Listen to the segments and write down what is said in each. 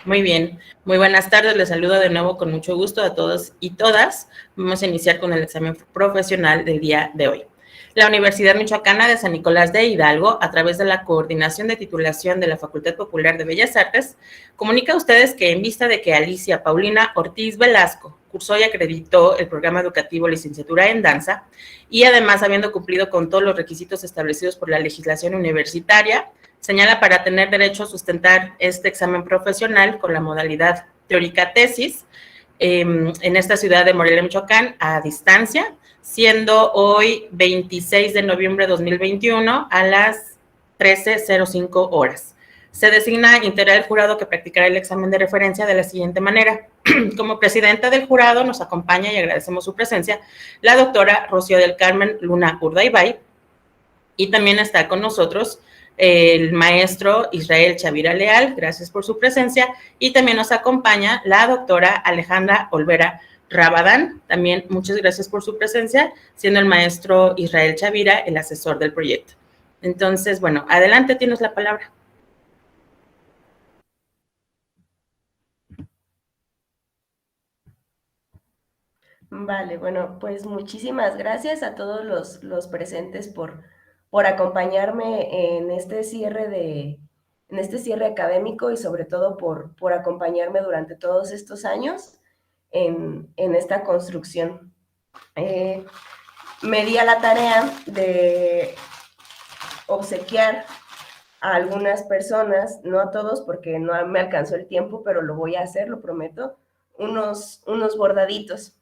Muy bien, muy buenas tardes, les saludo de nuevo con mucho gusto a todos y todas. Vamos a iniciar con el examen profesional del día de hoy. La Universidad Michoacana de San Nicolás de Hidalgo, a través de la Coordinación de Titulación de la Facultad Popular de Bellas Artes, comunica a ustedes que en vista de que Alicia Paulina Ortiz Velasco cursó y acreditó el programa educativo Licenciatura en Danza y además habiendo cumplido con todos los requisitos establecidos por la legislación universitaria, señala para tener derecho a sustentar este examen profesional con la modalidad teórica tesis en esta ciudad de Morelia, Michoacán, a distancia, siendo hoy 26 de noviembre de 2021 a las 13:05 horas. Se designa integrar el jurado que practicará el examen de referencia de la siguiente manera. Como presidenta del jurado nos acompaña y agradecemos su presencia la doctora Rocío del Carmen Luna Urdaibay, y también está con nosotros el maestro Israel Chavira Leal, gracias por su presencia, y también nos acompaña la doctora Alejandra Olvera Rabadán, también muchas gracias por su presencia, siendo el maestro Israel Chavira el asesor del proyecto. Entonces, bueno, adelante, tienes la palabra. Vale, bueno, pues muchísimas gracias a todos los presentes por acompañarme en este cierre académico y sobre todo por acompañarme durante todos estos años en esta construcción. Me di a la tarea de obsequiar a algunas personas, no a todos porque no me alcanzó el tiempo, pero lo voy a hacer, lo prometo, unos bordaditos.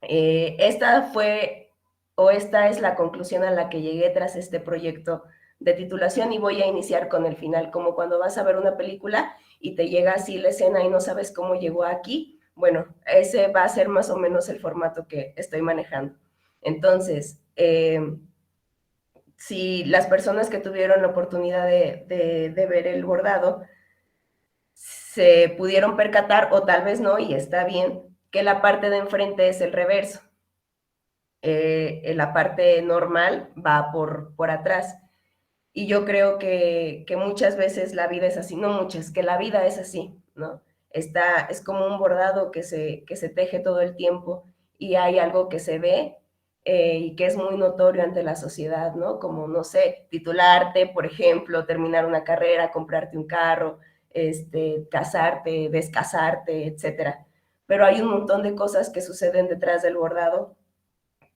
Esta es la conclusión a la que llegué tras este proyecto de titulación y voy a iniciar con el final, como cuando vas a ver una película y te llega así la escena y no sabes cómo llegó aquí. Bueno, ese va a ser más o menos el formato que estoy manejando. Entonces, si las personas que tuvieron la oportunidad de ver el bordado se pudieron percatar, o tal vez no, y está bien, que la parte de enfrente es el reverso. La parte normal va por atrás. Y yo creo que muchas veces la vida es así, no muchas, que la vida es así, ¿no? Es como un bordado que se teje todo el tiempo y hay algo que se ve y que es muy notorio ante la sociedad, ¿no? Como, no sé, titularte, por ejemplo, terminar una carrera, comprarte un carro, casarte, descasarte, etcétera. Pero hay un montón de cosas que suceden detrás del bordado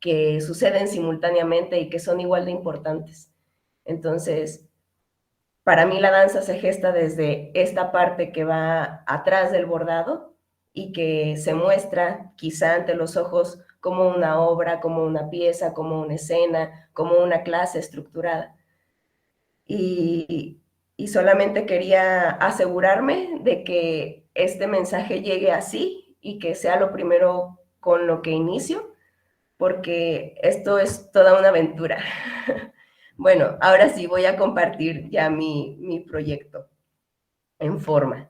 que suceden simultáneamente y que son igual de importantes. Entonces, para mí la danza se gesta desde esta parte que va atrás del bordado y que se muestra quizá ante los ojos como una obra, como una pieza, como una escena, como una clase estructurada. Y solamente quería asegurarme de que este mensaje llegue así y que sea lo primero con lo que inicio, porque esto es toda una aventura. Bueno, ahora sí voy a compartir ya mi proyecto en forma.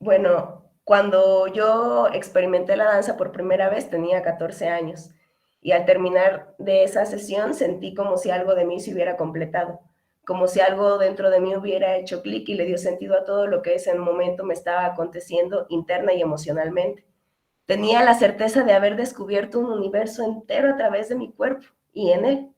Bueno, cuando yo experimenté la danza por primera vez tenía 14 años y al terminar de esa sesión sentí como si algo de mí se hubiera completado, como si algo dentro de mí hubiera hecho clic y le dio sentido a todo lo que ese momento me estaba aconteciendo interna y emocionalmente. Tenía la certeza de haber descubierto un universo entero a través de mi cuerpo y en él.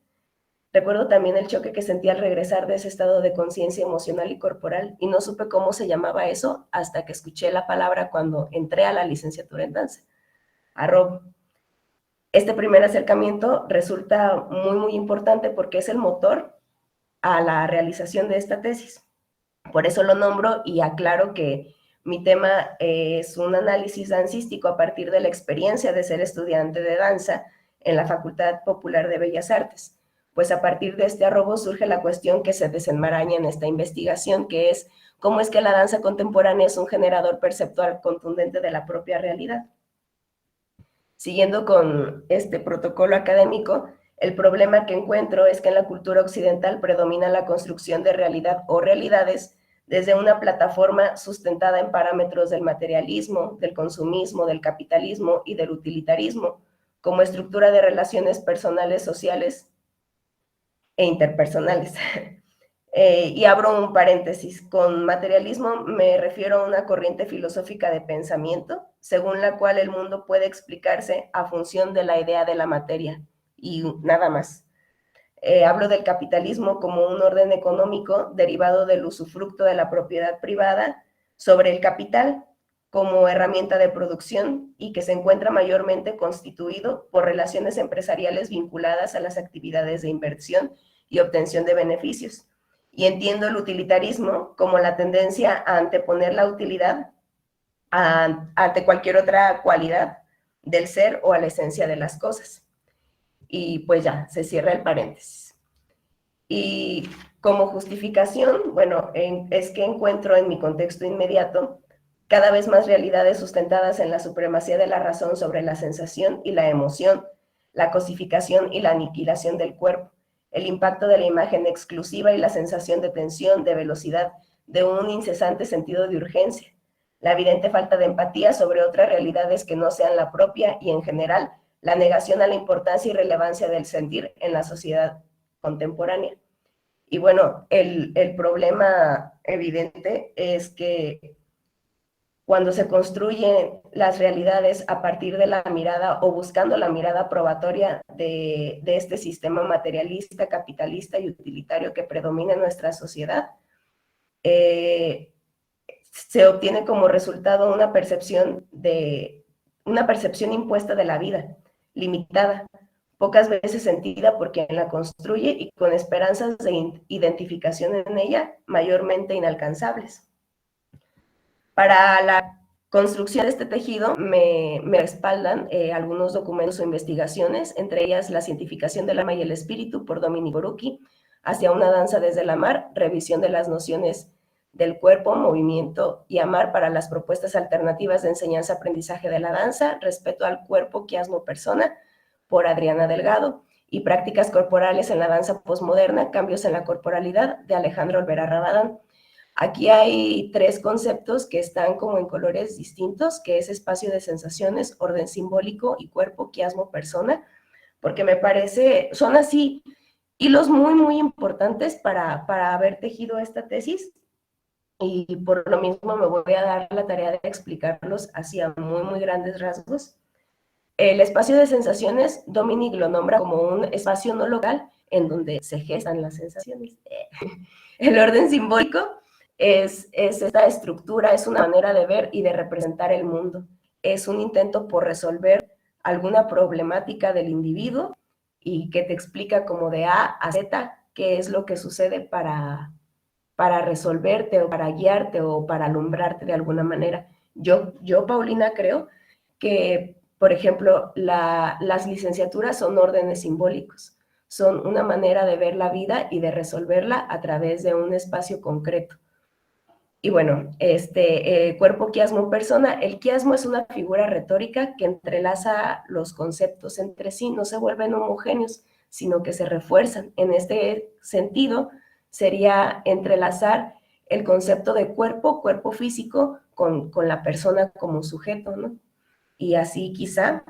Recuerdo también el choque que sentí al regresar de ese estado de conciencia emocional y corporal y no supe cómo se llamaba eso hasta que escuché la palabra cuando entré a la licenciatura en danza, arrobo. Este primer acercamiento resulta muy, muy importante porque es el motor a la realización de esta tesis. Por eso lo nombro y aclaro que mi tema es un análisis dancístico a partir de la experiencia de ser estudiante de danza en la Facultad Popular de Bellas Artes. Pues a partir de este arrobo surge la cuestión que se desenmaraña en esta investigación, que es cómo es que la danza contemporánea es un generador perceptual contundente de la propia realidad. Siguiendo con este protocolo académico, el problema que encuentro es que en la cultura occidental predomina la construcción de realidad o realidades desde una plataforma sustentada en parámetros del materialismo, del consumismo, del capitalismo y del utilitarismo, como estructura de relaciones personales, sociales e interpersonales. Y abro un paréntesis, con materialismo me refiero a una corriente filosófica de pensamiento, según la cual el mundo puede explicarse a función de la idea de la materia, y nada más. Hablo del capitalismo como un orden económico derivado del usufructo de la propiedad privada sobre el capital como herramienta de producción y que se encuentra mayormente constituido por relaciones empresariales vinculadas a las actividades de inversión y obtención de beneficios. Y entiendo el utilitarismo como la tendencia a anteponer la utilidad ante cualquier otra cualidad del ser o a la esencia de las cosas. Y pues ya, se cierra el paréntesis. Y como justificación, bueno, es que encuentro en mi contexto inmediato cada vez más realidades sustentadas en la supremacía de la razón sobre la sensación y la emoción, la cosificación y la aniquilación del cuerpo, el impacto de la imagen exclusiva y la sensación de tensión, de velocidad, de un incesante sentido de urgencia, la evidente falta de empatía sobre otras realidades que no sean la propia y, en general, la negación a la importancia y relevancia del sentir en la sociedad contemporánea. Y bueno, el problema evidente es que cuando se construyen las realidades a partir de la mirada o buscando la mirada probatoria de este sistema materialista, capitalista y utilitario que predomina en nuestra sociedad, se obtiene como resultado una percepción impuesta de la vida, limitada, pocas veces sentida por quien la construye y con esperanzas de identificación en ella mayormente inalcanzables. Para la construcción de este tejido me respaldan algunos documentos o investigaciones, entre ellas La cientificación del alma y el espíritu por Dominic Borucki, Hacia una danza desde la mar, revisión de las nociones del cuerpo, movimiento y amar para las propuestas alternativas de enseñanza-aprendizaje de la danza, Respeto al cuerpo, quiasmo, persona, por Adriana Delgado, y Prácticas corporales en la danza postmoderna, Cambios en la corporalidad, de Alejandro Olvera Rabadán. Aquí hay 3 conceptos que están como en colores distintos, que es espacio de sensaciones, orden simbólico y cuerpo, quiasmo, persona, porque me parece, son así hilos muy, muy importantes para haber tejido esta tesis, y por lo mismo me voy a dar la tarea de explicarlos así a muy, muy grandes rasgos. El espacio de sensaciones, Dominic lo nombra como un espacio no local en donde se gestan las sensaciones. El orden simbólico es esta estructura, es una manera de ver y de representar el mundo. Es un intento por resolver alguna problemática del individuo y que te explica como de A a Z qué es lo que sucede para resolverte o para guiarte o para alumbrarte de alguna manera. Yo Paulina, creo que, por ejemplo, las licenciaturas son órdenes simbólicos, son una manera de ver la vida y de resolverla a través de un espacio concreto. Y bueno, cuerpo, quiasmo, persona. El quiasmo es una figura retórica que entrelaza los conceptos entre sí, no se vuelven homogéneos, sino que se refuerzan. En este sentido, sería entrelazar el concepto de cuerpo, cuerpo físico, con la persona como sujeto, ¿no? Y así quizá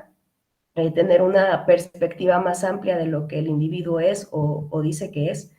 tener una perspectiva más amplia de lo que el individuo es o dice que es.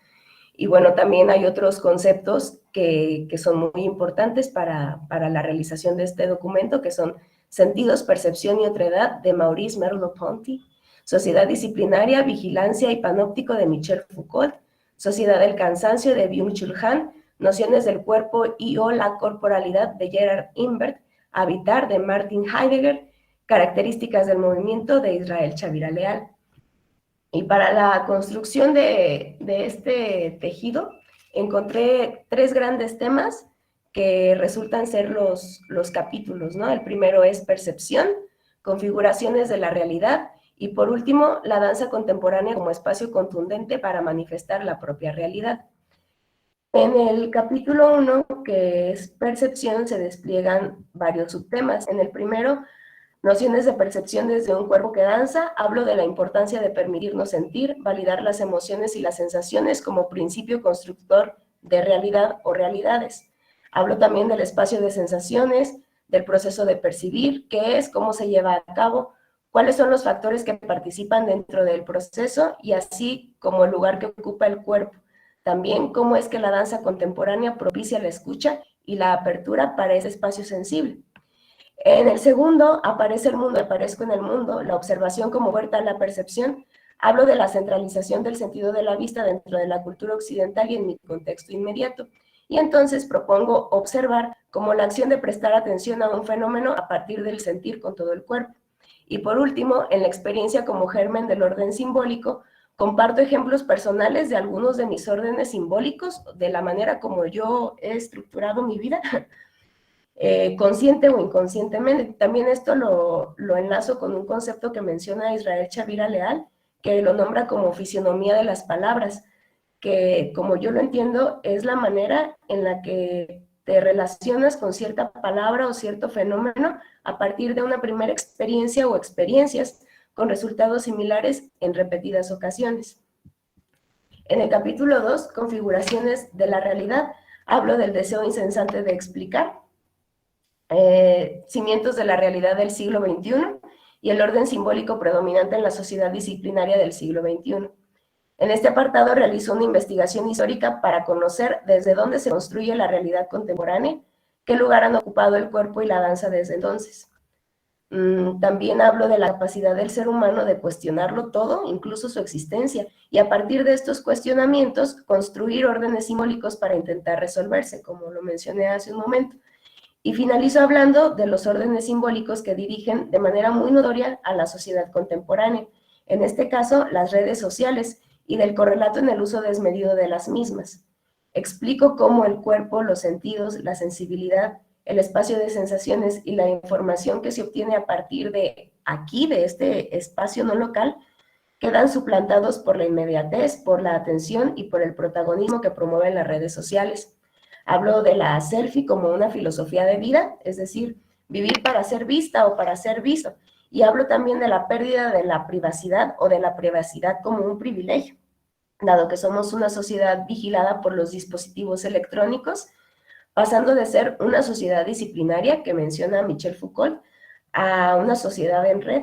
Y bueno, también hay otros conceptos que son muy importantes para la realización de este documento, que son sentidos, percepción y otredad, de Maurice Merleau-Ponty, sociedad disciplinaria, vigilancia y panóptico, de Michel Foucault, sociedad del cansancio, de Byung-Chul Han, nociones del cuerpo y o la corporalidad, de Gerhard Imbert, habitar, de Martin Heidegger, características del movimiento, de Israel Chavira Leal. Y para la construcción de este tejido, encontré 3 grandes temas que resultan ser los capítulos, ¿no? El primero es percepción, configuraciones de la realidad, y por último, la danza contemporánea como espacio contundente para manifestar la propia realidad. En el capítulo 1, que es percepción, se despliegan varios subtemas. En el primero, nociones de percepción desde un cuerpo que danza, hablo de la importancia de permitirnos sentir, validar las emociones y las sensaciones como principio constructor de realidad o realidades. Hablo también del espacio de sensaciones, del proceso de percibir, qué es, cómo se lleva a cabo, cuáles son los factores que participan dentro del proceso y así como el lugar que ocupa el cuerpo, También cómo es que la danza contemporánea propicia la escucha y la apertura para ese espacio sensible. En el segundo, aparece el mundo, aparezco en el mundo, la observación como puerta a la percepción. Hablo de la centralización del sentido de la vista dentro de la cultura occidental y en mi contexto inmediato. Y entonces propongo observar como la acción de prestar atención a un fenómeno a partir del sentir con todo el cuerpo. Y por último, en la experiencia como germen del orden simbólico, comparto ejemplos personales de algunos de mis órdenes simbólicos, de la manera como yo he estructurado mi vida, consciente o inconscientemente. También esto lo enlazo con un concepto que menciona Israel Chavira Leal, que lo nombra como fisionomía de las palabras, que como yo lo entiendo es la manera en la que te relacionas con cierta palabra o cierto fenómeno a partir de una primera experiencia o experiencias con resultados similares en repetidas ocasiones. En el capítulo 2, configuraciones de la realidad, hablo del deseo incesante de explicar, cimientos de la realidad del siglo XXI y el orden simbólico predominante en la sociedad disciplinaria del siglo XXI. En este apartado realizó una investigación histórica para conocer desde dónde se construye la realidad contemporánea, qué lugar han ocupado el cuerpo y la danza desde entonces. También hablo de la capacidad del ser humano de cuestionarlo todo, incluso su existencia, y a partir de estos cuestionamientos construir órdenes simbólicos para intentar resolverse, como lo mencioné hace un momento. Y finalizo hablando de los órdenes simbólicos que dirigen de manera muy notoria a la sociedad contemporánea, en este caso las redes sociales, y del correlato en el uso desmedido de las mismas. Explico cómo el cuerpo, los sentidos, la sensibilidad, el espacio de sensaciones y la información que se obtiene a partir de aquí, de este espacio no local, quedan suplantados por la inmediatez, por la atención y por el protagonismo que promueven las redes sociales. Hablo de la selfie como una filosofía de vida, es decir, vivir para ser vista o para ser visto. Y hablo también de la pérdida de la privacidad o de la privacidad como un privilegio, dado que somos una sociedad vigilada por los dispositivos electrónicos, pasando de ser una sociedad disciplinaria, que menciona Michel Foucault, a una sociedad en red.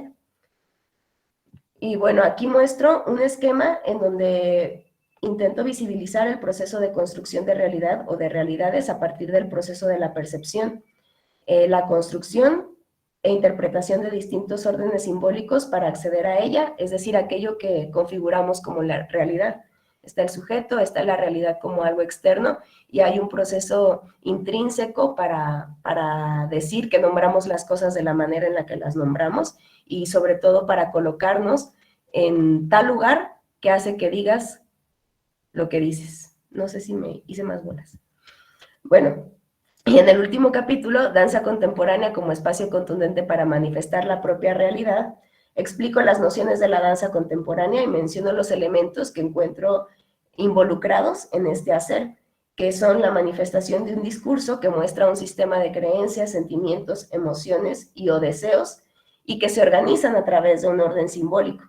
Y bueno, aquí muestro un esquema en donde intento visibilizar el proceso de construcción de realidad o de realidades a partir del proceso de la percepción, la construcción e interpretación de distintos órdenes simbólicos para acceder a ella, es decir, aquello que configuramos como la realidad. Está el sujeto, está la realidad como algo externo y hay un proceso intrínseco para decir que nombramos las cosas de la manera en la que las nombramos y sobre todo para colocarnos en tal lugar que hace que digas lo que dices. No sé si me hice más bolas. Bueno, y en el último capítulo, Danza Contemporánea como espacio contundente para manifestar la propia realidad, explico las nociones de la danza contemporánea y menciono los elementos que encuentro involucrados en este hacer, que son la manifestación de un discurso que muestra un sistema de creencias, sentimientos, emociones y o deseos, y que se organizan a través de un orden simbólico.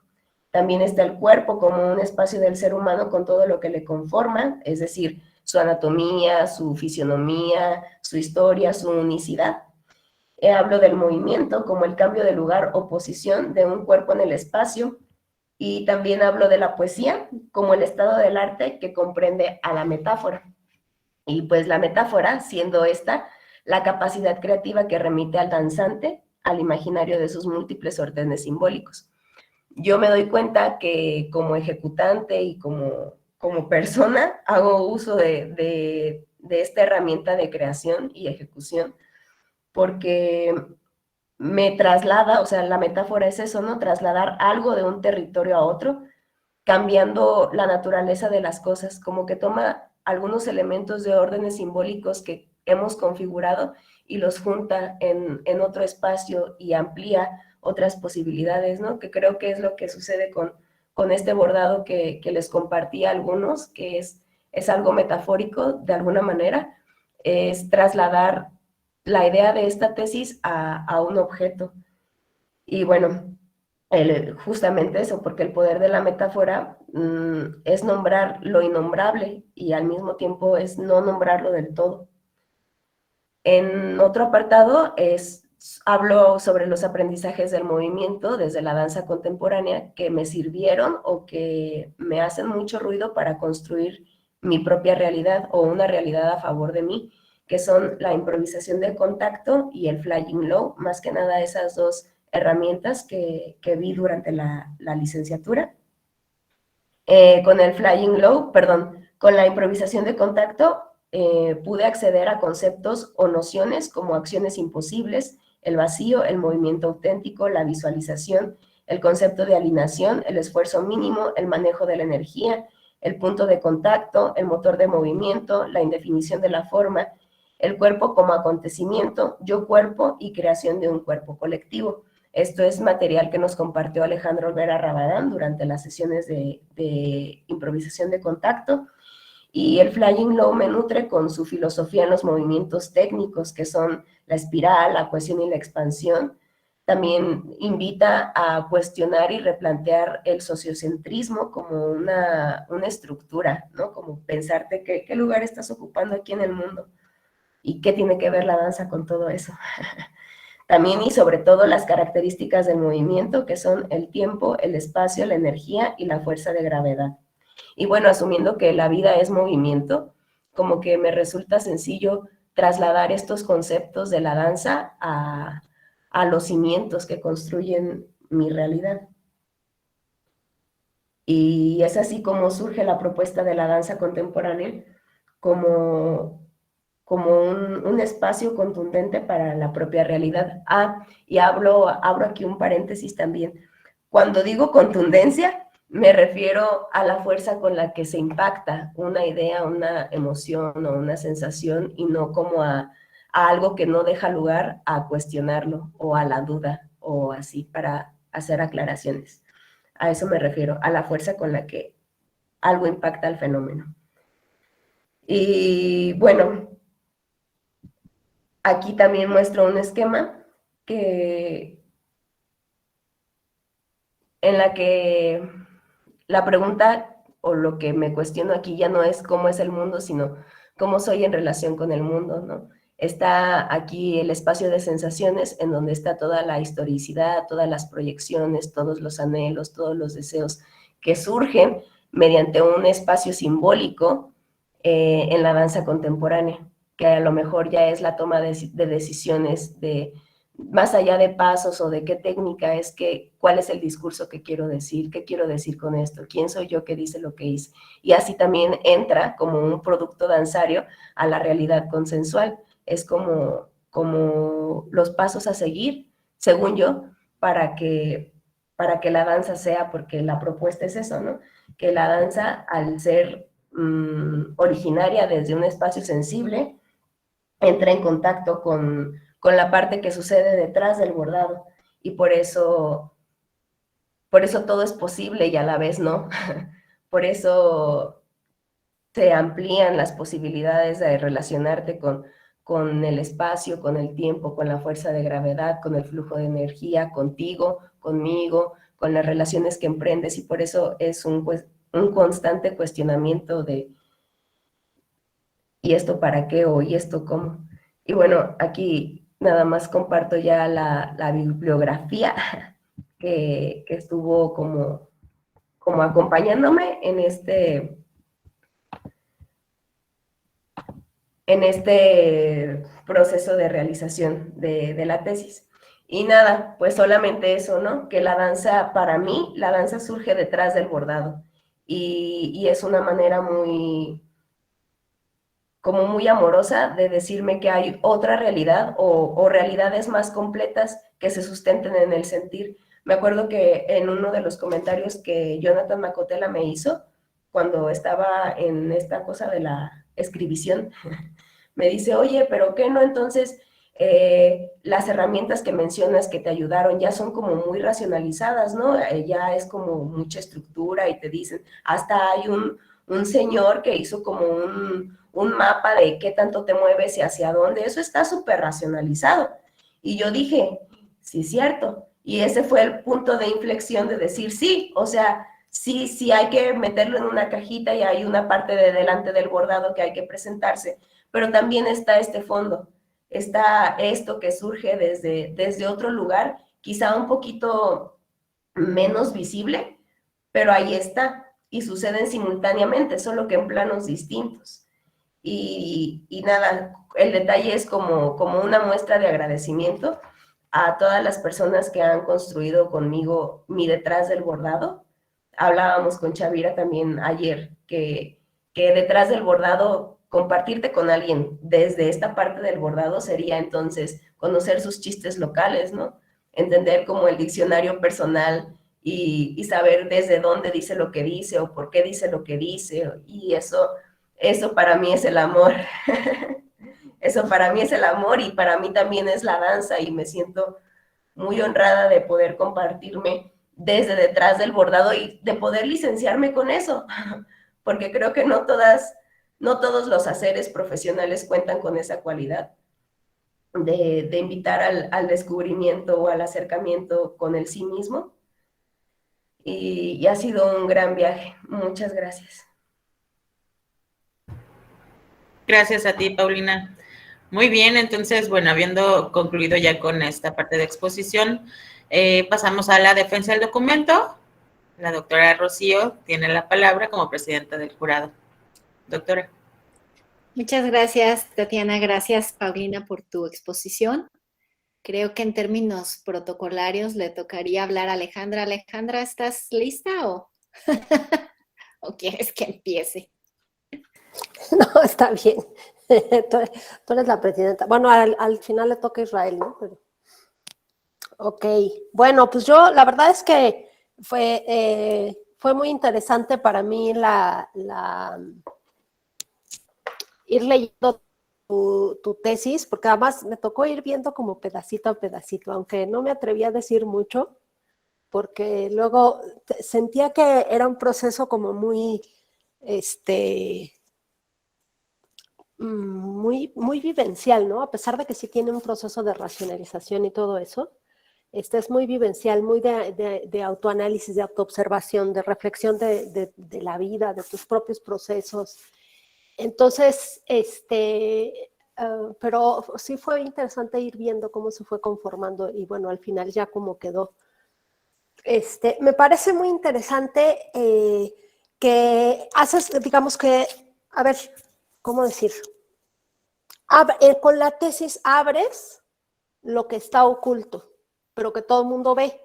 También está el cuerpo como un espacio del ser humano con todo lo que le conforma, es decir, su anatomía, su fisionomía, su historia, su unicidad. Hablo del movimiento como el cambio de lugar o posición de un cuerpo en el espacio, y también hablo de la poesía como el estado del arte que comprende a la metáfora. Y pues la metáfora, siendo esta la capacidad creativa que remite al danzante al imaginario de sus múltiples órdenes simbólicos. Yo me doy cuenta que como ejecutante y como persona hago uso de esta herramienta de creación y ejecución porque me traslada, o sea, la metáfora es eso, ¿no? Trasladar algo de un territorio a otro, cambiando la naturaleza de las cosas, como que toma algunos elementos de órdenes simbólicos que hemos configurado y los junta en otro espacio y amplía otras posibilidades, ¿no? Que creo que es lo que sucede con este bordado que les compartí a algunos, que es algo metafórico de alguna manera, es trasladar la idea de esta tesis a un objeto. Y bueno, justamente eso, porque el poder de la metáfora es nombrar lo innombrable y al mismo tiempo es no nombrarlo del todo. En otro apartado hablo sobre los aprendizajes del movimiento desde la danza contemporánea que me sirvieron o que me hacen mucho ruido para construir mi propia realidad o una realidad a favor de mí, que son la improvisación de contacto y el flying low, más que nada esas dos herramientas que vi durante la licenciatura. Con el flying low, perdón, con la improvisación de contacto, pude acceder a conceptos o nociones como acciones imposibles, el vacío, el movimiento auténtico, la visualización, el concepto de alineación, el esfuerzo mínimo, el manejo de la energía, el punto de contacto, el motor de movimiento, la indefinición de la forma, el cuerpo como acontecimiento, yo cuerpo y creación de un cuerpo colectivo. Esto es material que nos compartió Alejandro Vera Rabadán durante las sesiones de improvisación de contacto. Y el Flying Low me nutre con su filosofía en los movimientos técnicos, que son la espiral, la cohesión y la expansión. También invita a cuestionar y replantear el sociocentrismo como una estructura, ¿no? Como pensarte qué lugar estás ocupando aquí en el mundo y qué tiene que ver la danza con todo eso. También y sobre todo las características del movimiento, que son el tiempo, el espacio, la energía y la fuerza de gravedad. Y bueno, asumiendo que la vida es movimiento, como que me resulta sencillo trasladar estos conceptos de la danza a los cimientos que construyen mi realidad. Y es así como surge la propuesta de la danza contemporánea como un espacio contundente para la propia realidad. Y abro aquí un paréntesis también. Cuando digo contundencia, me refiero a la fuerza con la que se impacta una idea, una emoción o una sensación, y no como a algo que no deja lugar a cuestionarlo o a la duda o así, para hacer aclaraciones. A eso me refiero, a la fuerza con la que algo impacta al fenómeno. Y bueno, aquí también muestro un esquema en la que la pregunta o lo que me cuestiono aquí ya no es cómo es el mundo, sino cómo soy en relación con el mundo, ¿no? Está aquí el espacio de sensaciones en donde está toda la historicidad, todas las proyecciones, todos los anhelos, todos los deseos que surgen mediante un espacio simbólico en la danza contemporánea, que a lo mejor ya es la toma de decisiones de más allá de pasos o de qué técnica es que, cuál es el discurso que quiero decir, qué quiero decir con esto, quién soy yo que dice lo que hice. Y así también entra como un producto danzario a la realidad consensual. Es como los pasos a seguir, según yo, para que la danza sea, porque la propuesta es eso, ¿no? Que la danza, al ser originaria desde un espacio sensible, entra en contacto con la parte que sucede detrás del bordado, y por eso todo es posible y a la vez no. Por eso se amplían las posibilidades de relacionarte con el espacio, con el tiempo, con la fuerza de gravedad, con el flujo de energía, contigo, conmigo, con las relaciones que emprendes, y por eso es un constante cuestionamiento de ¿y esto para qué? O ¿y esto cómo? Y bueno, aquí nada más comparto ya la bibliografía que estuvo como acompañándome en este proceso de realización de la tesis. Y nada, pues solamente eso, ¿no? Que la danza, para mí, la danza surge detrás del bordado, y es una manera como muy amorosa de decirme que hay otra realidad o realidades más completas que se sustenten en el sentir. Me acuerdo que en uno de los comentarios que Jonathan Macotela me hizo, cuando estaba en esta cosa de la escribición, me dice, oye, pero ¿qué no? Entonces, las herramientas que mencionas que te ayudaron ya son como muy racionalizadas, ¿no? Ya es como mucha estructura, y te dicen, hasta hay un señor que hizo como un mapa de qué tanto te mueves y hacia dónde. Eso está súper racionalizado. Y yo dije, sí, es cierto. Y ese fue el punto de inflexión de decir, sí, o sea, sí hay que meterlo en una cajita y hay una parte de delante del bordado que hay que presentarse, pero también está este fondo, está esto que surge desde otro lugar, quizá un poquito menos visible, pero ahí está. y suceden simultáneamente, solo que en planos distintos. Y nada, el detalle es como una muestra de agradecimiento a todas las personas que han construido conmigo mi detrás del bordado. Hablábamos con Chavira también ayer que detrás del bordado, compartirte con alguien desde esta parte del bordado sería entonces conocer sus chistes locales, ¿no? Entender como el diccionario personal y saber desde dónde dice lo que dice o por qué dice lo que dice. Y eso para mí es el amor. Eso para mí es el amor y para mí también es la danza y me siento muy honrada de poder compartirme desde detrás del bordado y de poder licenciarme con eso, porque creo que no todos los haceres profesionales cuentan con esa cualidad de invitar al descubrimiento o al acercamiento con el sí mismo. Y ha sido un gran viaje. Muchas gracias. Gracias a ti, Paulina. Muy bien, entonces, bueno, habiendo concluido ya con esta parte de exposición, pasamos a la defensa del documento. La doctora Rocío tiene la palabra como presidenta del jurado. Doctora. Muchas gracias, Tatiana. Gracias, Paulina, por tu exposición. Creo que en términos protocolarios le tocaría hablar a Alejandra. Alejandra, ¿estás lista o, o quieres que empiece? No, está bien. Tú eres la presidenta. Bueno, al final le toca a Israel, ¿no? Pero... Ok. Bueno, pues yo, la verdad es que fue muy interesante para mí ir leyendo tu tesis, porque además me tocó ir viendo como pedacito a pedacito, aunque no me atreví a decir mucho, porque luego sentía que era un proceso como muy, muy vivencial, ¿no? A pesar de que sí tiene un proceso de racionalización y todo eso, es muy vivencial, muy de autoanálisis, de autoobservación, de reflexión de la vida, de tus propios procesos. Entonces, pero sí fue interesante ir viendo cómo se fue conformando y bueno, al final ya como quedó. Me parece muy interesante que haces, digamos que, a ver, ¿cómo decir? Con la tesis abres lo que está oculto, pero que todo el mundo ve,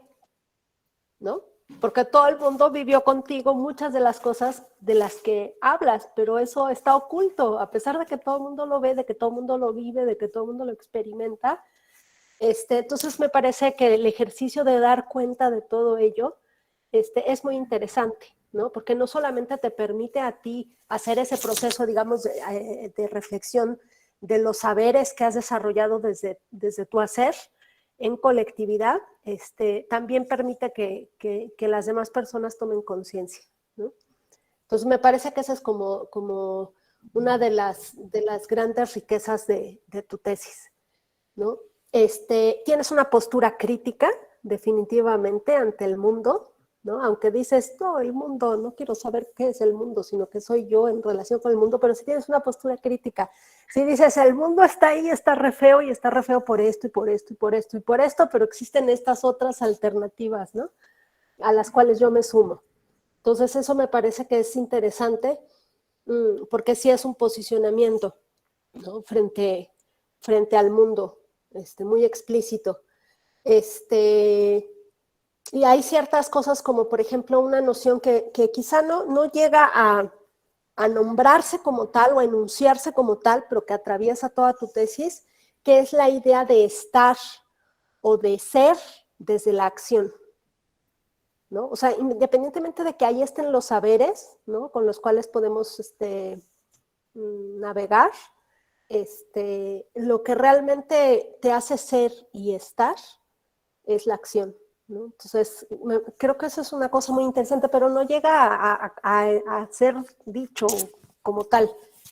¿no? Porque todo el mundo vivió contigo muchas de las cosas de las que hablas, pero eso está oculto, a pesar de que todo el mundo lo ve, de que todo el mundo lo vive, de que todo el mundo lo experimenta. Entonces me parece que el ejercicio de dar cuenta de todo ello es muy interesante, ¿no? Porque no solamente te permite a ti hacer ese proceso, digamos, de reflexión de los saberes que has desarrollado desde tu hacer en colectividad, también permite que las demás personas tomen conciencia, ¿no? Entonces me parece que esa es como una de las grandes riquezas de tu tesis, ¿no? Tienes una postura crítica, definitivamente, ante el mundo, ¿no? Aunque dices, no, el mundo, no quiero saber qué es el mundo, sino que soy yo en relación con el mundo, pero si tienes una postura crítica, si dices, el mundo está ahí, está re feo, y está re feo por esto, y por esto, y por esto, y por esto, pero existen estas otras alternativas, ¿no? A las cuales yo me sumo. Entonces eso me parece que es interesante, porque sí es un posicionamiento, ¿no? Frente al mundo, muy explícito. Y hay ciertas cosas como, por ejemplo, una noción que quizá no llega a nombrarse como tal o a enunciarse como tal, pero que atraviesa toda tu tesis, que es la idea de estar o de ser desde la acción, ¿no? O sea, independientemente de que ahí estén los saberes, ¿no? Con los cuales podemos navegar, lo que realmente te hace ser y estar es la acción, ¿no? Entonces, creo que eso es una cosa muy interesante, pero no llega a ser dicho como tal.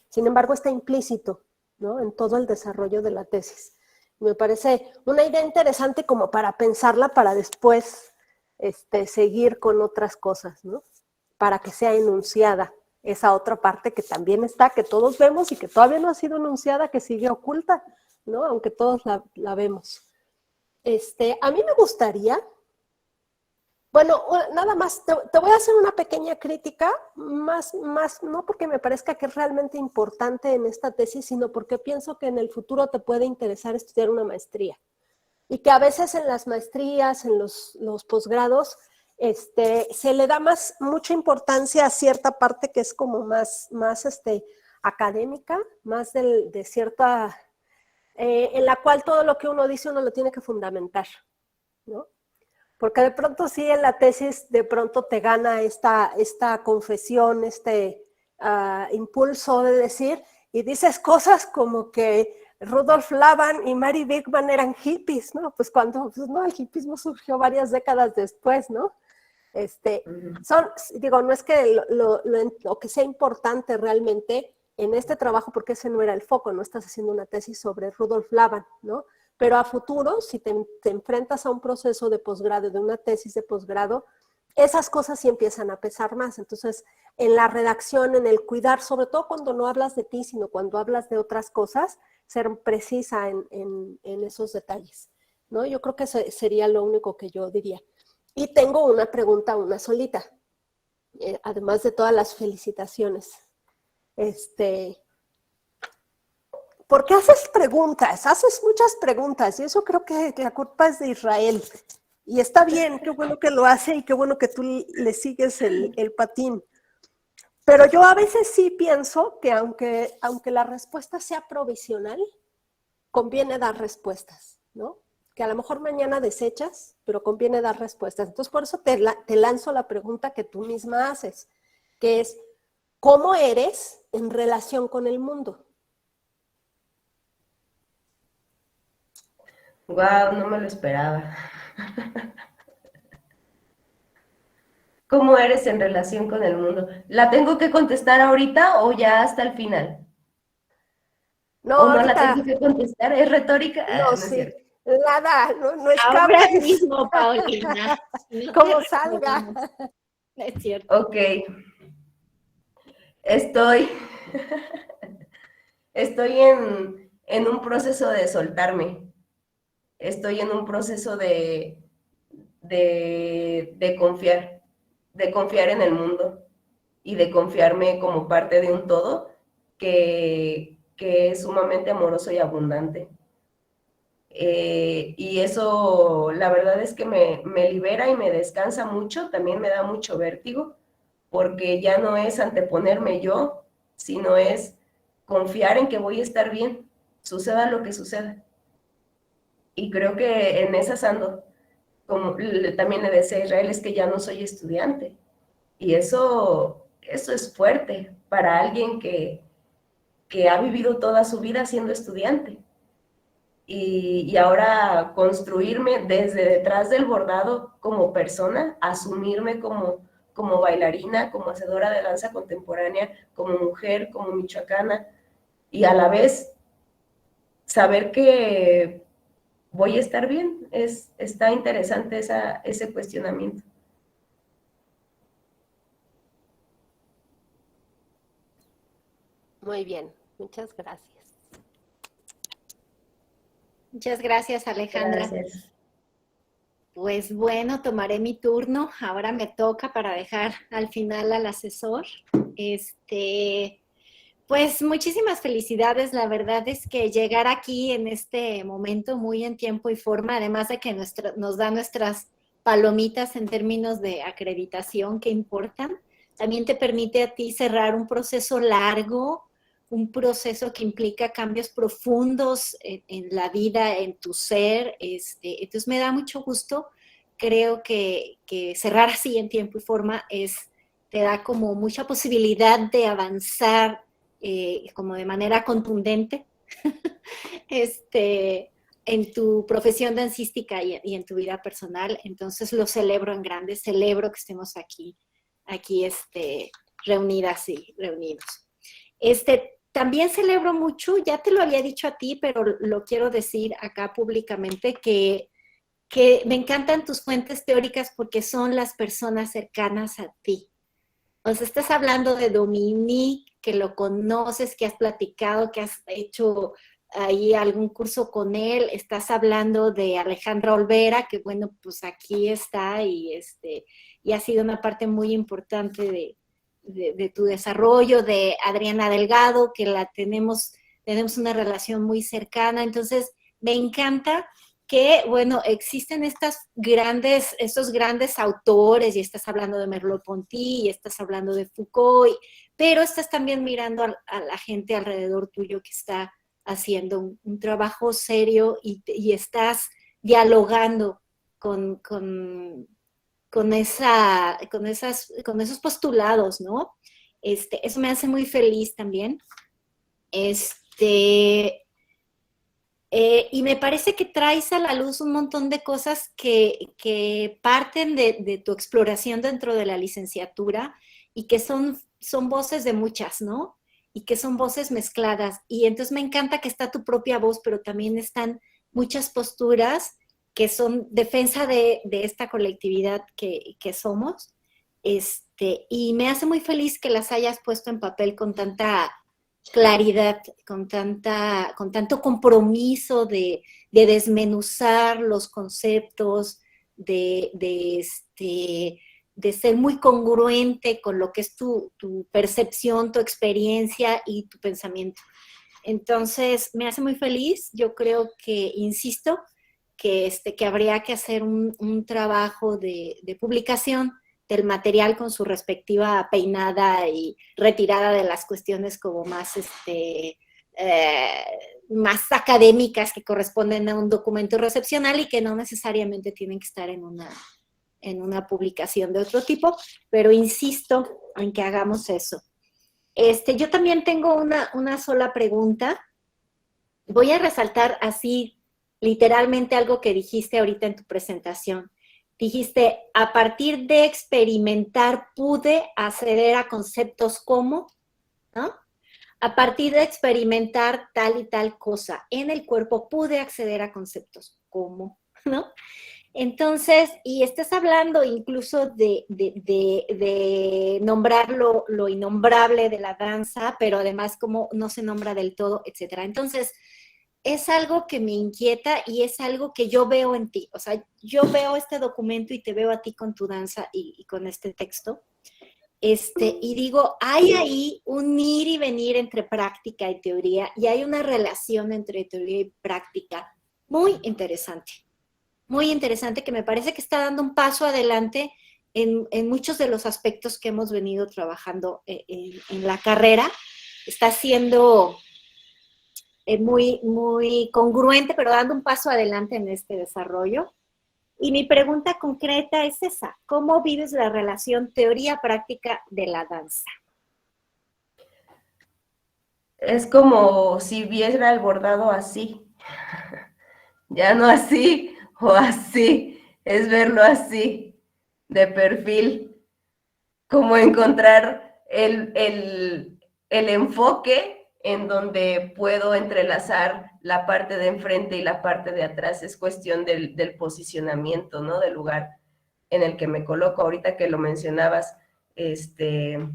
Sin embargo, está implícito, ¿no? En todo el desarrollo de la tesis. Me parece una idea interesante como para pensarla para después seguir con otras cosas, ¿no? Para que sea enunciada esa otra parte que también está, que todos vemos y que todavía no ha sido enunciada, que sigue oculta, ¿no? Aunque todos la vemos. A mí me gustaría Bueno, nada más, te voy a hacer una pequeña crítica, más, no porque me parezca que es realmente importante en esta tesis, sino porque pienso que en el futuro te puede interesar estudiar una maestría. Y que a veces en las maestrías, en los posgrados, se le da mucha importancia a cierta parte que es como más académica, más de cierta, en la cual todo lo que uno dice uno lo tiene que fundamentar, ¿no? Porque de pronto sí en la tesis de pronto te gana esta confesión, impulso de decir, y dices cosas como que Rudolf Laban y Mary Beckman eran hippies, ¿no? Pues no, el hippismo surgió varias décadas después, ¿no? No es que lo que sea importante realmente en este trabajo, porque ese no era el foco, no estás haciendo una tesis sobre Rudolf Laban, ¿no? Pero a futuro, si te enfrentas a un proceso de posgrado, de una tesis de posgrado, esas cosas sí empiezan a pesar más. Entonces, en la redacción, en el cuidar, sobre todo cuando no hablas de ti, sino cuando hablas de otras cosas, ser precisa en esos detalles, ¿no? Yo creo que eso sería lo único que yo diría. Y tengo una pregunta, una solita, además de todas las felicitaciones. ¿Por qué haces preguntas? Haces muchas preguntas y eso creo que la culpa es de Israel. Y está bien, qué bueno que lo hace y qué bueno que tú le sigues el patín. Pero yo a veces sí pienso que aunque la respuesta sea provisional, conviene dar respuestas, ¿no? Que a lo mejor mañana desechas, pero conviene dar respuestas. Entonces, por eso te lanzo la pregunta que tú misma haces, que es, ¿cómo eres en relación con el mundo? Wow, no me lo esperaba. ¿Cómo eres en relación con el mundo? ¿La tengo que contestar ahorita o ya hasta el final? No, ¿O no la ahorita, tengo que contestar? ¿Es retórica? no, No es sí, cierto. nada, no Ahora escapes. mismo, Paulina. No Como te salga. recordamos. Es cierto. Ok, estoy, estoy en un proceso de soltarme. Estoy en un proceso de confiar en el mundo y de confiarme como parte de un todo que es sumamente amoroso y abundante. Y eso, la verdad es que me libera y me descansa mucho, también me da mucho vértigo, porque ya no es anteponerme yo, sino es confiar en que voy a estar bien, suceda lo que suceda. Y creo que en esas ando, como también le decía a Israel, es que ya no soy estudiante. Y eso es fuerte para alguien que ha vivido toda su vida siendo estudiante. Y ahora construirme desde detrás del bordado como persona, asumirme como bailarina, como hacedora de danza contemporánea, como mujer, como michoacana, y a la vez saber que voy a estar bien. Está interesante ese cuestionamiento. Muy bien, muchas gracias. Muchas gracias, Alejandra. Gracias. Pues bueno, tomaré mi turno. Ahora me toca para dejar al final al asesor. Pues muchísimas felicidades. La verdad es que llegar aquí en este momento muy en tiempo y forma, además de que nos da nuestras palomitas en términos de acreditación que importan, también te permite a ti cerrar un proceso largo, un proceso que implica cambios profundos en la vida, en tu ser. Entonces me da mucho gusto. Creo que cerrar así en tiempo y forma te da como mucha posibilidad de avanzar como de manera contundente en tu profesión dancística y en tu vida personal. Entonces lo celebro en grande, celebro que estemos aquí reunidas y reunidos. También celebro mucho, ya te lo había dicho a ti, pero lo quiero decir acá públicamente, que me encantan tus fuentes teóricas porque son las personas cercanas a ti. O sea, estás hablando de Dominique, que lo conoces, que has platicado, que has hecho ahí algún curso con él, estás hablando de Alejandra Olvera, que bueno, pues aquí está y ha sido una parte muy importante de tu desarrollo, de Adriana Delgado, que tenemos una relación muy cercana. Entonces, me encanta que, bueno, existen estos grandes autores, y estás hablando de Merleau-Ponty, y estás hablando de Foucault, pero estás también mirando a la gente alrededor tuyo que está haciendo un trabajo serio y estás dialogando con esos postulados, ¿no? Eso me hace muy feliz también. Y me parece que traes a la luz un montón de cosas que parten de tu exploración dentro de la licenciatura y que son voces de muchas, ¿no? Y que son voces mezcladas. Y entonces me encanta que está tu propia voz, pero también están muchas posturas que son defensa de esta colectividad que somos. Y me hace muy feliz que las hayas puesto en papel con tanta claridad, con tanto compromiso de desmenuzar los conceptos, de ser muy congruente con lo que es tu percepción, tu experiencia y tu pensamiento. Entonces, me hace muy feliz. Yo creo que, insisto, que habría que hacer un trabajo de publicación del material con su respectiva peinada y retirada de las cuestiones como más académicas que corresponden a un documento recepcional y que no necesariamente tienen que estar en una publicación de otro tipo, pero insisto en que hagamos eso. Yo también tengo una sola pregunta. Voy a resaltar así literalmente algo que dijiste ahorita en tu presentación. Dijiste, a partir de experimentar pude acceder a conceptos como, ¿no? A partir de experimentar tal y tal cosa en el cuerpo pude acceder a conceptos como, ¿no? Entonces, y estás hablando incluso de nombrar lo innombrable de la danza, pero además como no se nombra del todo, etcétera. Entonces, es algo que me inquieta y es algo que yo veo en ti. O sea, yo veo este documento y te veo a ti con tu danza y con este texto. Y digo, hay ahí un ir y venir entre práctica y teoría y hay una relación entre teoría y práctica muy interesante que me parece que está dando un paso adelante en muchos de los aspectos que hemos venido trabajando en la carrera. Está siendo muy, muy congruente, pero dando un paso adelante en este desarrollo. Y mi pregunta concreta es esa: ¿cómo vives la relación teoría-práctica de la danza? Es como si viera el bordado así, ya no así o así, es verlo así, de perfil, como encontrar el enfoque en donde puedo entrelazar la parte de enfrente y la parte de atrás. Es cuestión del posicionamiento, ¿no? Del lugar en el que me coloco. Ahorita que lo mencionabas, que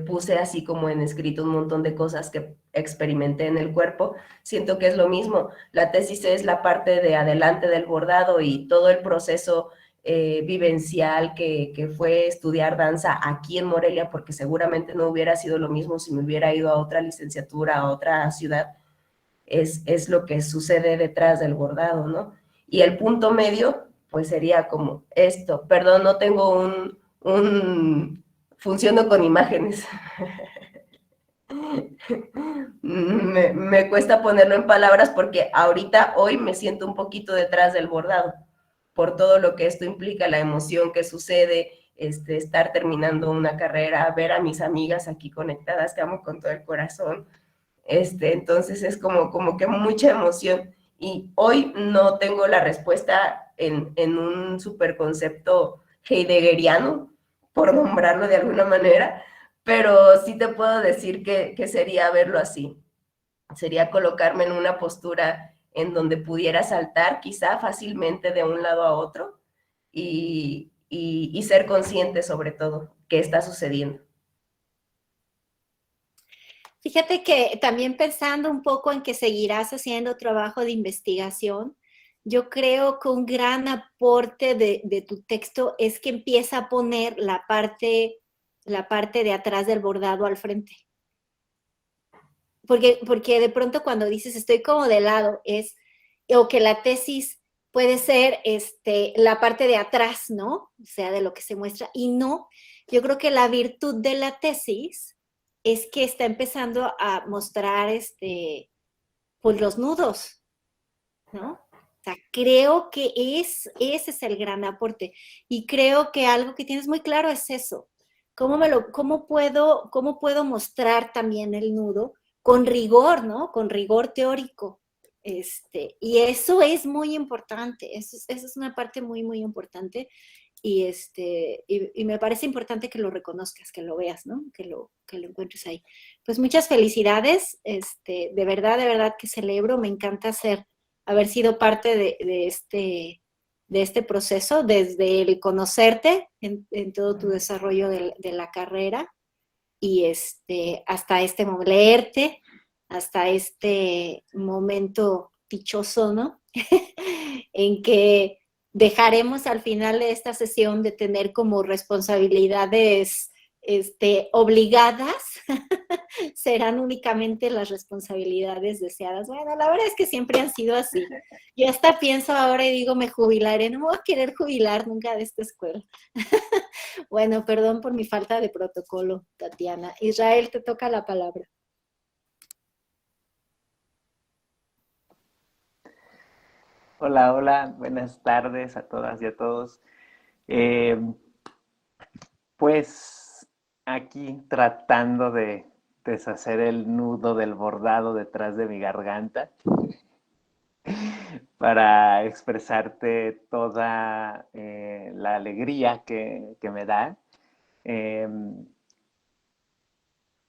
puse así como en escrito un montón de cosas que experimenté en el cuerpo, siento que es lo mismo. La tesis es la parte de adelante del bordado y todo el proceso vivencial que fue estudiar danza aquí en Morelia, porque seguramente no hubiera sido lo mismo si me hubiera ido a otra licenciatura, a otra ciudad, es lo que sucede detrás del bordado, ¿no? Y el punto medio, pues sería como esto. Perdón, no tengo funciono con imágenes. Me cuesta ponerlo en palabras porque ahorita, hoy, me siento un poquito detrás del bordado, por todo lo que esto implica, la emoción que sucede, estar terminando una carrera, ver a mis amigas aquí conectadas, que amo con todo el corazón. Entonces es como que mucha emoción. Y hoy no tengo la respuesta en un superconcepto heideggeriano, por nombrarlo de alguna manera, pero sí te puedo decir que sería verlo así. Sería colocarme en una postura en donde pudiera saltar quizá fácilmente de un lado a otro y ser consciente sobre todo qué está sucediendo. Fíjate que también pensando un poco en que seguirás haciendo trabajo de investigación, yo creo que un gran aporte de tu texto es que empieza a poner la parte de atrás del bordado al frente. Porque de pronto cuando dices estoy como de lado, o que la tesis puede ser la parte de atrás, ¿no? O sea, de lo que se muestra. Y no, yo creo que la virtud de la tesis es que está empezando a mostrar pues los nudos, ¿no? O sea, creo que ese es el gran aporte. Y creo que algo que tienes muy claro es eso. ¿Cómo puedo mostrar también el nudo con rigor, ¿no? Con rigor teórico. Y eso es muy importante. Eso es una parte muy, muy importante. Y me parece importante que lo reconozcas, que lo veas, ¿no? Que lo encuentres ahí. Pues muchas felicidades. De verdad que celebro. Me encanta haber sido parte de este proceso, desde el conocerte en todo tu desarrollo de la carrera y hasta leerte, hasta este momento dichoso, ¿no? En que dejaremos al final de esta sesión de tener como responsabilidades obligadas, serán únicamente las responsabilidades deseadas. Bueno, la verdad es que siempre han sido así. Yo hasta pienso ahora y digo, me jubilaré, no me voy a querer jubilar nunca de esta escuela. Bueno, perdón por mi falta de protocolo, Tatiana. Israel, te toca la palabra. Hola, hola, buenas tardes a todas y a todos. Eh, pues aquí tratando de deshacer el nudo del bordado detrás de mi garganta para expresarte toda la alegría que me da. Eh,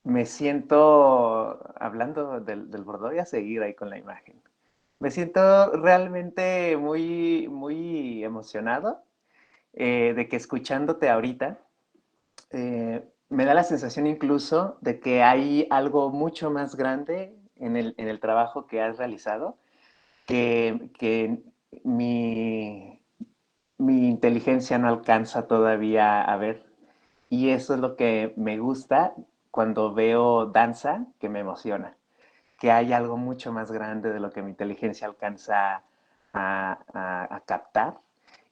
Me siento, hablando del bordado, voy a seguir ahí con la imagen. Me siento realmente muy, muy emocionado de que escuchándote ahorita, me da la sensación incluso de que hay algo mucho más grande en el trabajo que has realizado, que mi inteligencia no alcanza todavía a ver. Y eso es lo que me gusta cuando veo danza, que me emociona, que hay algo mucho más grande de lo que mi inteligencia alcanza a captar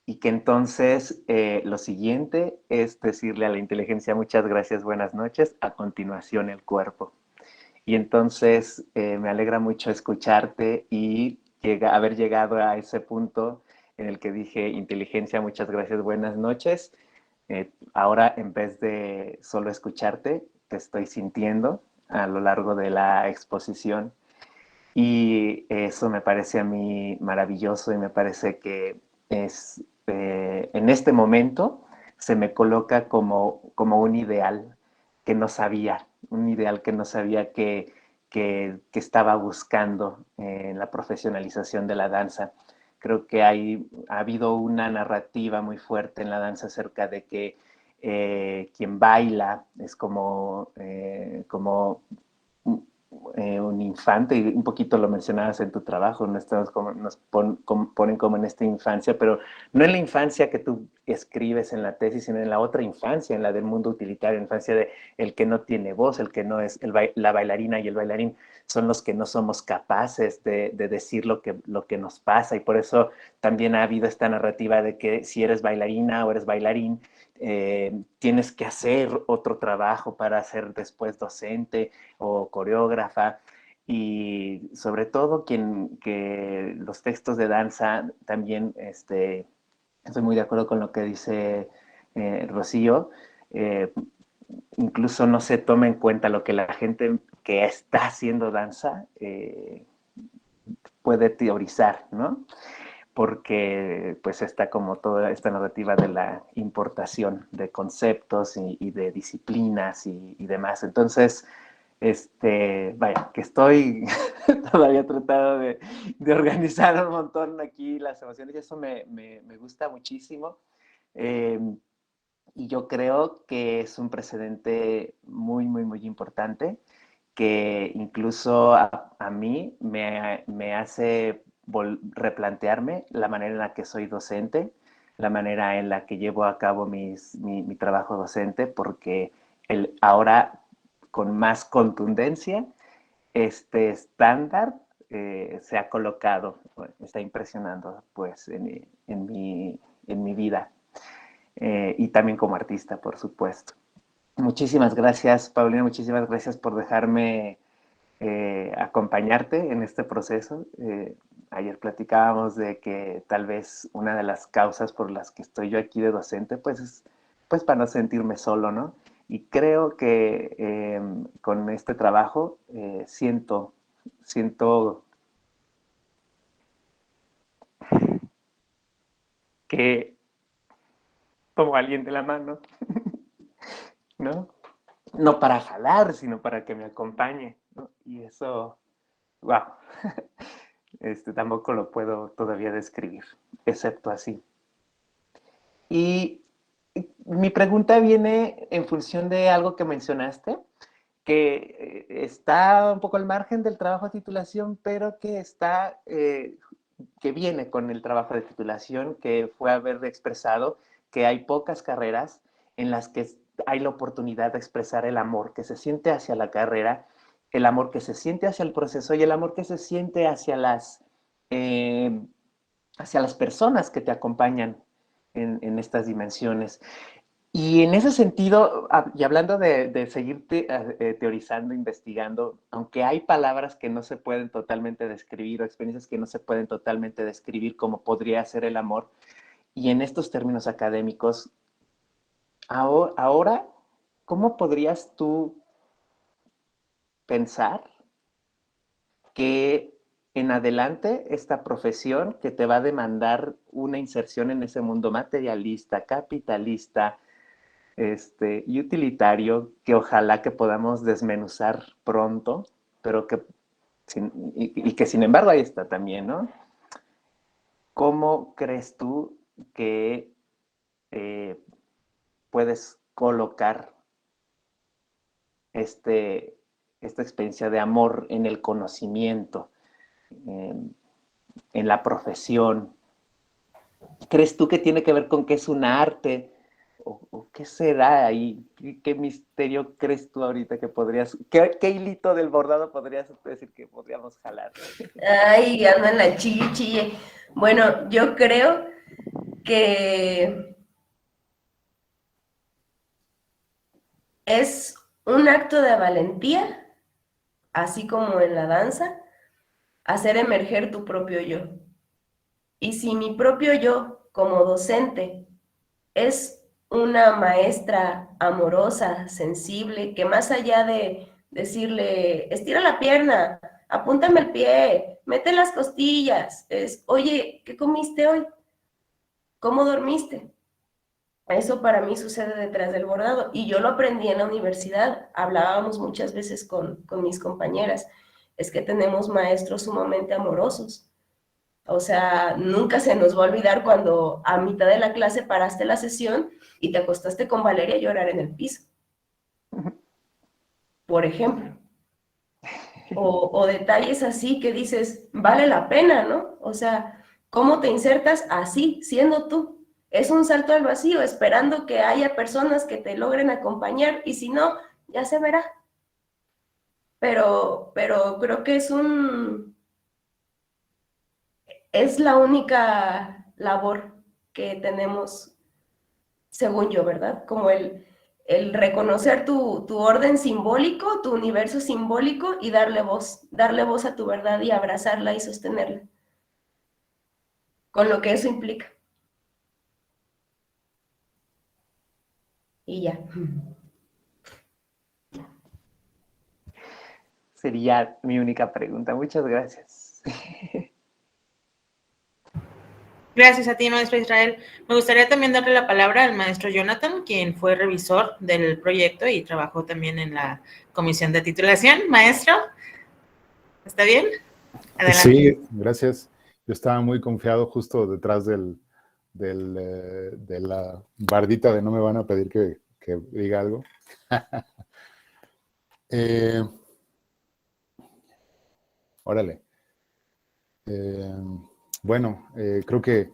y que entonces lo siguiente es decirle a la inteligencia muchas gracias, buenas noches, a continuación el cuerpo. Y entonces me alegra mucho escucharte y haber llegado a ese punto en el que dije, inteligencia, muchas gracias, buenas noches. Ahora, en vez de solo escucharte, te estoy sintiendo a lo largo de la exposición. Y eso me parece a mí maravilloso y me parece que es, en este momento se me coloca como un ideal que no sabía, un ideal que no sabía que estaba buscando en la profesionalización de la danza. Creo que ha habido una narrativa muy fuerte en la danza acerca de que quien baila es como un infante, y un poquito lo mencionabas en tu trabajo, ponen como en esta infancia, pero no en la infancia que tú escribes en la tesis, sino en la otra infancia, en la del mundo utilitario, la infancia de el que no tiene voz, el que no es, la bailarina y el bailarín son los que no somos capaces de decir lo que nos pasa, y por eso también ha habido esta narrativa de que si eres bailarina o eres bailarín, tienes que hacer otro trabajo para ser después docente o coreógrafa, y sobre todo que los textos de danza también, estoy muy de acuerdo con lo que dice Rocío, eh, incluso no se toma en cuenta lo que la gente que está haciendo danza puede teorizar, ¿no? Porque pues está como toda esta narrativa de la importación de conceptos y de disciplinas y demás. Entonces, vaya, que estoy todavía tratando de organizar un montón aquí las emociones y eso me gusta muchísimo. Eh, y yo creo que es un precedente muy, muy, muy importante que incluso a mí me hace replantearme la manera en la que soy docente, la manera en la que llevo a cabo mi trabajo docente, porque ahora con más contundencia este estándar se ha colocado, está impresionando pues en mi vida y también como artista, por supuesto. Muchísimas gracias, Paulina, muchísimas gracias por dejarme acompañarte en este proceso. Ayer platicábamos de que tal vez una de las causas por las que estoy yo aquí de docente, pues es pues para no sentirme solo, ¿no? Y creo que con este trabajo siento que tomo a alguien de la mano, ¿no? No para jalar, sino para que me acompañe, ¿no? Y eso, wow, tampoco lo puedo todavía describir, excepto así. Y mi pregunta viene en función de algo que mencionaste, que está un poco al margen del trabajo de titulación, pero que viene con el trabajo de titulación, que fue haber expresado que hay pocas carreras en las que hay la oportunidad de expresar el amor que se siente hacia la carrera, el amor que se siente hacia el proceso y el amor que se siente hacia las personas que te acompañan en estas dimensiones. Y en ese sentido, y hablando de seguir teorizando, investigando, aunque hay palabras que no se pueden totalmente describir o experiencias que no se pueden totalmente describir como podría ser el amor, y en estos términos académicos, ahora, ¿cómo podrías tú pensar que en adelante esta profesión que te va a demandar una inserción en ese mundo materialista, capitalista, y utilitario, que ojalá que podamos desmenuzar pronto, pero que, y que sin embargo ahí está también, ¿no? ¿Cómo crees tú que puedes colocar esta experiencia de amor en el conocimiento, en la profesión? ¿Crees tú que tiene que ver con que es un arte? ¿O qué será ahí? ¿Qué misterio crees tú ahorita que podrías, qué hilito del bordado podrías decir que podríamos jalar? Ay, ando en la chille, chille. Bueno, yo creo que es un acto de valentía, así como en la danza, hacer emerger tu propio yo. Y si mi propio yo, como docente, es una maestra amorosa, sensible, que más allá de decirle, estira la pierna, apúntame el pie, mete las costillas, es, oye, ¿qué comiste hoy? ¿Cómo dormiste? Eso para mí sucede detrás del bordado y yo lo aprendí en la universidad. Hablábamos muchas veces con mis compañeras. Es que tenemos maestros sumamente amorosos. O sea, nunca se nos va a olvidar cuando a mitad de la clase paraste la sesión y te acostaste con Valeria a llorar en el piso, por ejemplo. O detalles así que dices, vale la pena, ¿no? O sea, ¿cómo te insertas así, siendo tú? Es un salto al vacío, esperando que haya personas que te logren acompañar y si no, ya se verá. Pero creo que es la única labor que tenemos, según yo, ¿verdad? Como el reconocer tu orden simbólico, tu universo simbólico y darle voz a tu verdad y abrazarla y sostenerla, con lo que eso implica. Y ya. Sería mi única pregunta. Muchas gracias. Gracias a ti, maestro Israel. Me gustaría también darle la palabra al maestro Jonathan, quien fue revisor del proyecto y trabajó también en la comisión de titulación. Maestro, ¿está bien? Adelante. Sí, gracias. Yo estaba muy confiado justo detrás de la bardita de no me van a pedir que diga algo. Órale. Bueno, creo que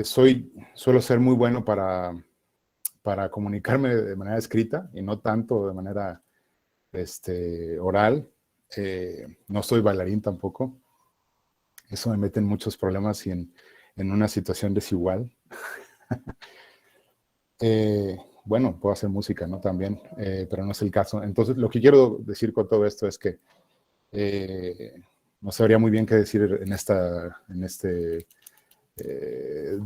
suelo ser muy bueno para comunicarme de manera escrita y no tanto de manera oral. No soy bailarín tampoco. Eso me mete en muchos problemas y en una situación desigual. Bueno, puedo hacer música, ¿no? También, pero no es el caso. Entonces, lo que quiero decir con todo esto es que no sabría muy bien qué decir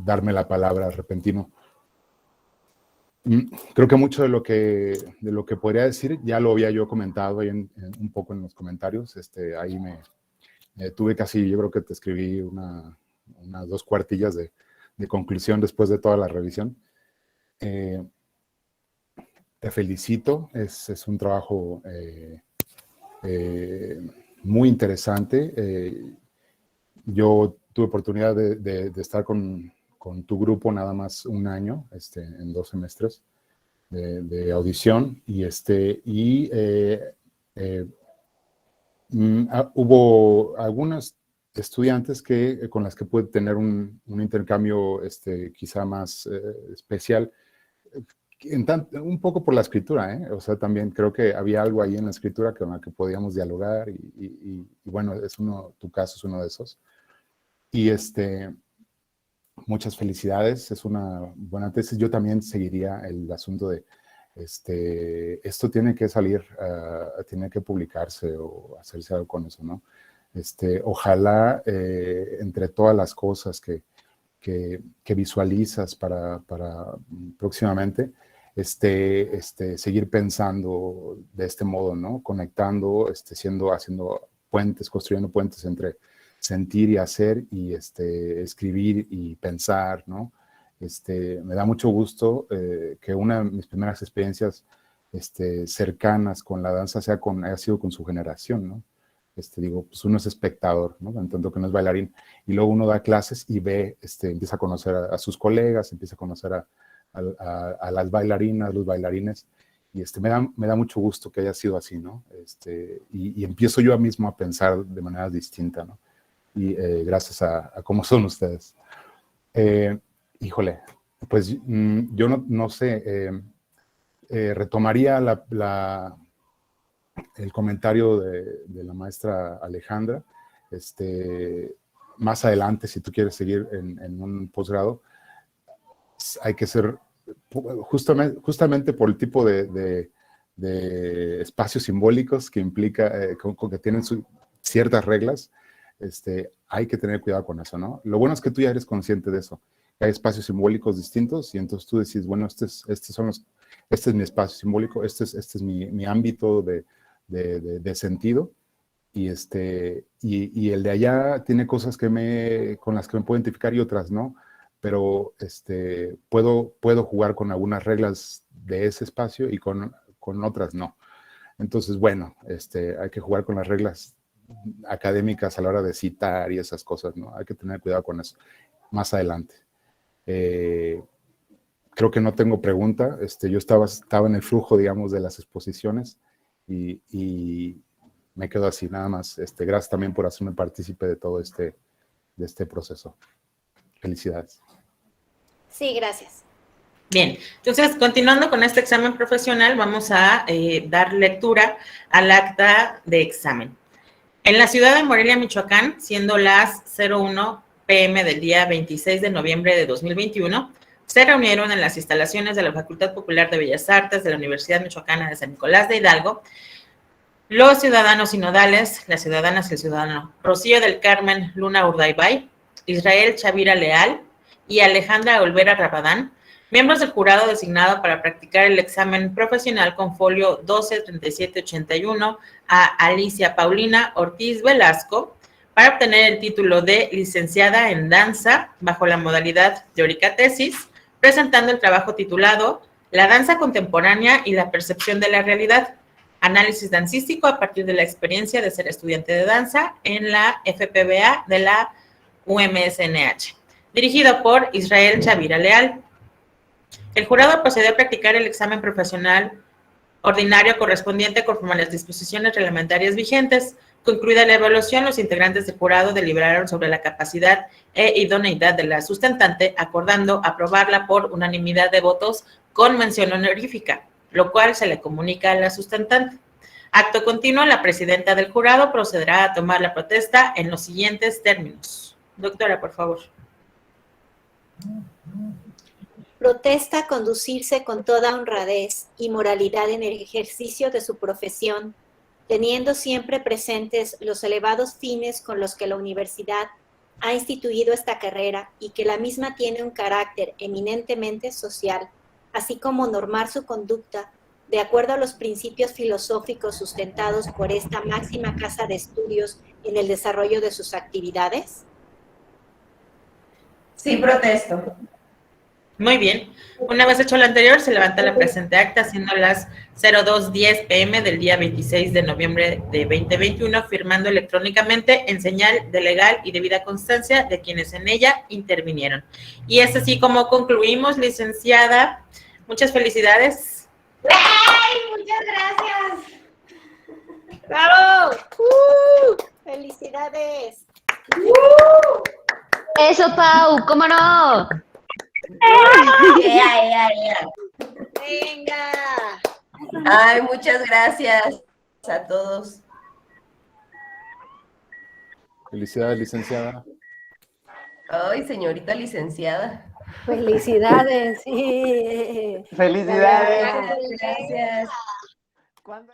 darme la palabra repentino. Creo que mucho de lo que podría decir ya lo había yo comentado ahí un poco en los comentarios. Ahí tuve casi, yo creo que te escribí unas 2 cuartillas de conclusión después de toda la revisión. Te felicito, es un trabajo muy interesante. Yo tuve oportunidad de estar con tu grupo nada más un año, en 2 semestres de audición, hubo algunas estudiantes con las que pude tener un intercambio quizá más especial, un poco por la escritura, ¿eh? O sea, también creo que había algo ahí en la escritura con la que podíamos dialogar y bueno, tu caso es uno de esos. Y muchas felicidades, es una buena tesis. Yo también seguiría el asunto de esto tiene que salir, tiene que publicarse o hacerse algo con eso, ¿no? Ojalá entre todas las cosas que visualizas para próximamente, seguir pensando de este modo, ¿no? Conectando, haciendo puentes, construyendo puentes entre sentir y hacer y escribir y pensar, ¿no? Me da mucho gusto que una de mis primeras experiencias cercanas con la danza haya sido con su generación, ¿no? Digo, pues uno es espectador, ¿no? En tanto que no es bailarín. Y luego uno da clases y ve, empieza a conocer a sus colegas, empieza a conocer a las bailarinas, los bailarines. Y me da mucho gusto que haya sido así, ¿no? Y empiezo yo mismo a pensar de manera distinta, ¿no? Y gracias a cómo son ustedes. Híjole, pues yo no sé, retomaría el comentario de la maestra Alejandra, más adelante, si tú quieres seguir en un posgrado, hay que ser, justamente por el tipo de espacios simbólicos que implica, que tienen ciertas reglas, hay que tener cuidado con eso, ¿no? Lo bueno es que tú ya eres consciente de eso, que hay espacios simbólicos distintos y entonces tú decís, bueno, este es mi espacio simbólico, este es mi ámbito de sentido y el de allá tiene cosas con las que me puedo identificar y otras no, pero puedo jugar con algunas reglas de ese espacio y con otras no. Entonces, bueno, hay que jugar con las reglas académicas a la hora de citar y esas cosas, ¿no? Hay que tener cuidado con eso más adelante. Creo que no tengo pregunta. Yo estaba en el flujo, digamos, de las exposiciones y me quedo así, nada más. Gracias también por hacerme partícipe de todo de este proceso. Felicidades. Sí, gracias. Bien, entonces, continuando con este examen profesional, vamos a dar lectura al acta de examen. En la ciudad de Morelia, Michoacán, siendo las 01 p.m. del día 26 de noviembre de 2021, se reunieron en las instalaciones de la Facultad Popular de Bellas Artes de la Universidad Michoacana de San Nicolás de Hidalgo, los ciudadanos sinodales, las ciudadanas y el ciudadano Rocío del Carmen Luna Urdaibay, Israel Chavira Leal y Alejandra Olvera Rabadán, miembros del jurado designado para practicar el examen profesional con folio 123781 a Alicia Paulina Ortiz Velasco para obtener el título de licenciada en danza bajo la modalidad teórica tesis, presentando el trabajo titulado La danza contemporánea y la percepción de la realidad, análisis dancístico a partir de la experiencia de ser estudiante de danza en la FPBA de la UMSNH, dirigido por Israel Chavira Leal. El jurado procedió a practicar el examen profesional ordinario correspondiente conforme a las disposiciones reglamentarias vigentes, Concluida la evaluación, los integrantes del jurado deliberaron sobre la capacidad e idoneidad de la sustentante, acordando aprobarla por unanimidad de votos con mención honorífica, lo cual se le comunica a la sustentante. Acto continuo, la presidenta del jurado procederá a tomar la protesta en los siguientes términos. Doctora, por favor. Protesta conducirse con toda honradez y moralidad en el ejercicio de su profesión, teniendo siempre presentes los elevados fines con los que la universidad ha instituido esta carrera y que la misma tiene un carácter eminentemente social, así como normar su conducta de acuerdo a los principios filosóficos sustentados por esta máxima casa de estudios en el desarrollo de sus actividades? Sí, protesto. Muy bien. Una vez hecho lo anterior, se levanta la presente acta, siendo las 02:10 p.m. del día 26 de noviembre de 2021, firmando electrónicamente en señal de legal y debida constancia de quienes en ella intervinieron. Y es así como concluimos, licenciada. Muchas felicidades. ¡Ay, muchas gracias! ¡Bravo! ¡Felicidades! Eso, Pau, ¿cómo no? ¡Venga! Ay, muchas gracias a todos. Felicidades, licenciada. Ay, señorita licenciada. Felicidades. Sí. ¡Felicidades! Gracias. ¿Cuándo?